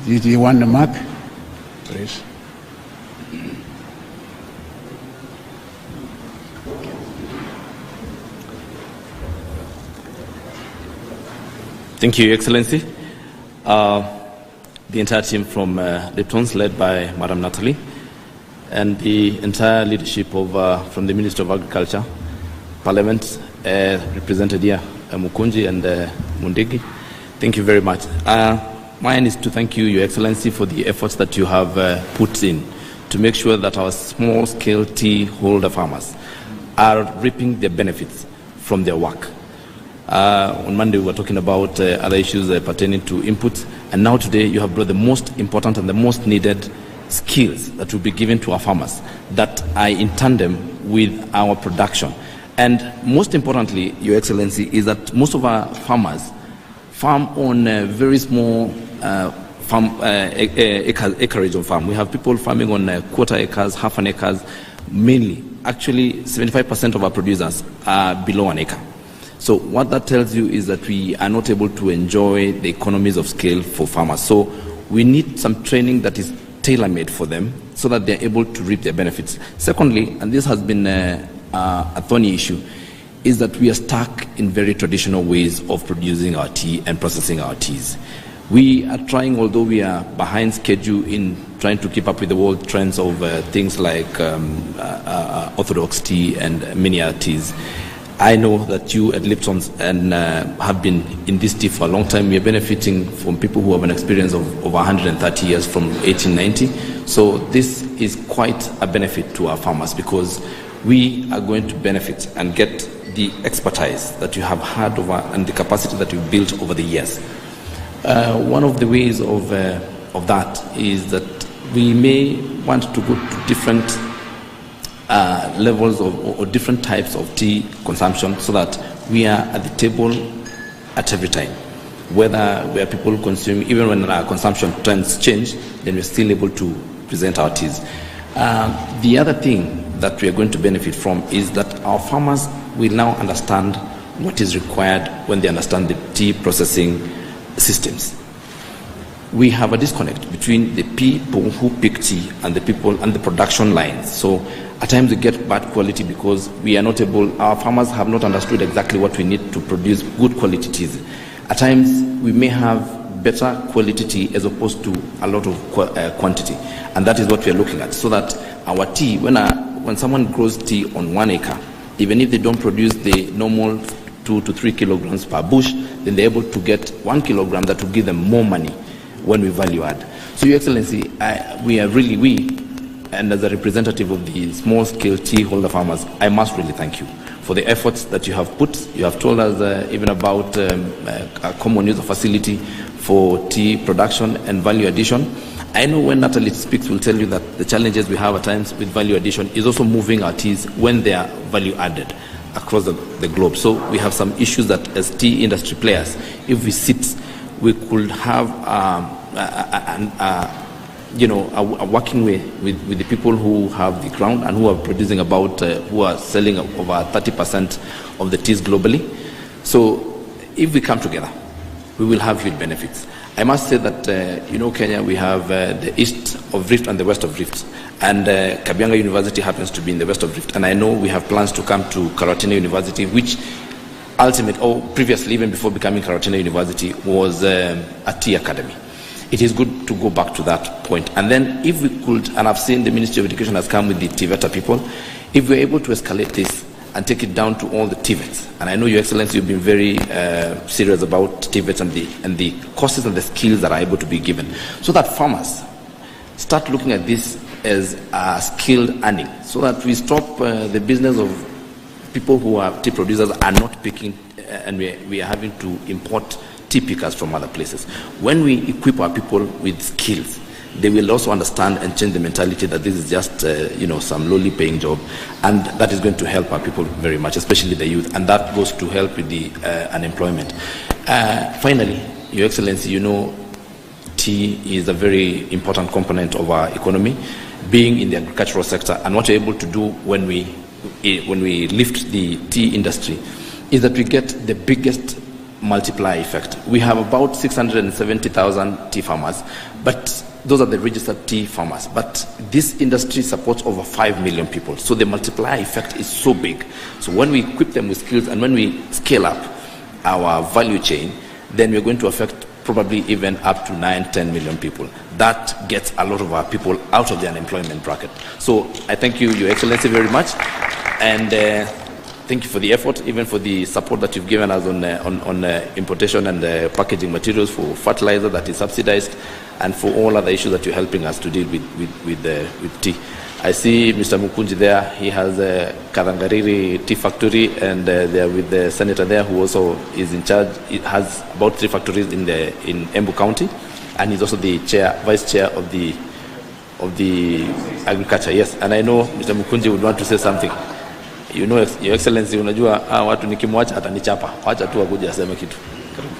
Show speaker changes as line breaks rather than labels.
Do you want the mark? Please.
Thank you, Your Excellency. The entire team from Lipton's, led by Madam Natalie, and the entire leadership of from the Ministry of Agriculture, Parliament, represented here, Mukunji and Mundigi. Thank you very much. Mine is to thank you, Your Excellency, for the efforts that you have put in to make sure that our small-scale tea holder farmers are reaping the benefits from their work. On Monday, we were talking about other issues pertaining to inputs, and now today you have brought the most important and the most needed skills that will be given to our farmers that are in tandem with our production. And most importantly, Your Excellency, is that most of our farmers farm on very small acreage of farm. We have people farming on quarter acres, half an acres, mainly. Actually, 75% of our producers are below an acre. So what that tells you is that we are not able to enjoy the economies of scale for farmers. So we need some training that is tailor-made for them so that they're able to reap their benefits. Secondly, and this has been a thorny issue, is that we are stuck in very traditional ways of producing our tea and processing our teas. We are trying, although we are behind schedule in trying to keep up with the world trends of things like orthodox tea and many other teas. I know that you at Lipton's and have been in this tea for a long time. We are benefiting from people who have an experience of over 130 years from 1890. So this is quite a benefit to our farmers because we are going to benefit and get the expertise that you have had over and the capacity that you've built over the years. One of the ways of that is that we may want to go to different levels or different types of tea consumption so that we are at the table at every time. Where people consume, even when our consumption trends change, then we're still able to present our teas. The other thing that we are going to benefit from is that our farmers will now understand what is required when they understand the tea processing systems. We have a disconnect between the people who pick tea and the people and the production lines. So at times we get bad quality because we are not able, our farmers have not understood exactly what we need to produce good quality teas. At times we may have better quality tea as opposed to a lot of quantity. And that is what we are looking at, so that our tea, when someone grows tea on 1 acre, even if they don't produce the normal 2 to 3 kilograms per bush, then they're able to get 1 kilogram that will give them more money when we value add. So, Your Excellency, and as a representative of the small-scale tea holder farmers, I must really thank you for the efforts that you have put. You have told us even about a common user facility for tea production and value addition. I know when Natalie speaks, we'll tell you that the challenges we have at times with value addition is also moving our teas when they are value added across the globe. So we have some issues that as tea industry players, if we sit, we could have working with the people who have the ground and who are producing who are selling over 30% of the teas globally. So if we come together, we will have huge benefits. I must say that, Kenya, we have the east of Rift and the west of Rift. And Kabianga University happens to be in the west of Rift. And I know we have plans to come to Karatina University, which previously, even before becoming Karatina University, was a tea academy. It is good to go back to that point. And then if we could, and I've seen the Ministry of Education has come with the TVETA people, if we're able to escalate this and take it down to all the TVETs, and I know, Your Excellency, you've been very serious about TVETs and the courses and the skills that are able to be given, so that farmers start looking at this as skilled earning, so that we stop the business of people who are tea producers are not picking, and we are having to import tea pickers from other places. When we equip our people with skills, they will also understand and change the mentality that this is just some lowly paying job, and that is going to help our people very much, especially the youth, and that goes to help with the unemployment. Finally, Your Excellency, tea is a very important component of our economy, being in the agricultural sector, and what we're able to do when we lift the tea industry is that we get the biggest multiply effect. We have about 670,000 tea farmers, but those are the registered tea farmers. But this industry supports over 5 million people. So the multiplier effect is so big. So when we equip them with skills and when we scale up our value chain, then we're going to affect probably even up to 9-10 million people. That gets a lot of our people out of the unemployment bracket. So I thank you, Your Excellency, very much. And thank you for the effort, even for the support that you've given us on importation and packaging materials for fertilizer that is subsidized, and for all other issues that you're helping us to deal with tea. I see Mr. Mukunji there. He has a Karangariri tea factory, and they're with the senator there who also is in charge. It has about 3 factories in Embu County, and he's also the vice chair of the agriculture. Yes, and I know Mr. Mukunji would want to say something. You know, Your Excellency, unajua watu nikimwacha atanichapa. Wacha tu akuje aseme kitu. Karibu.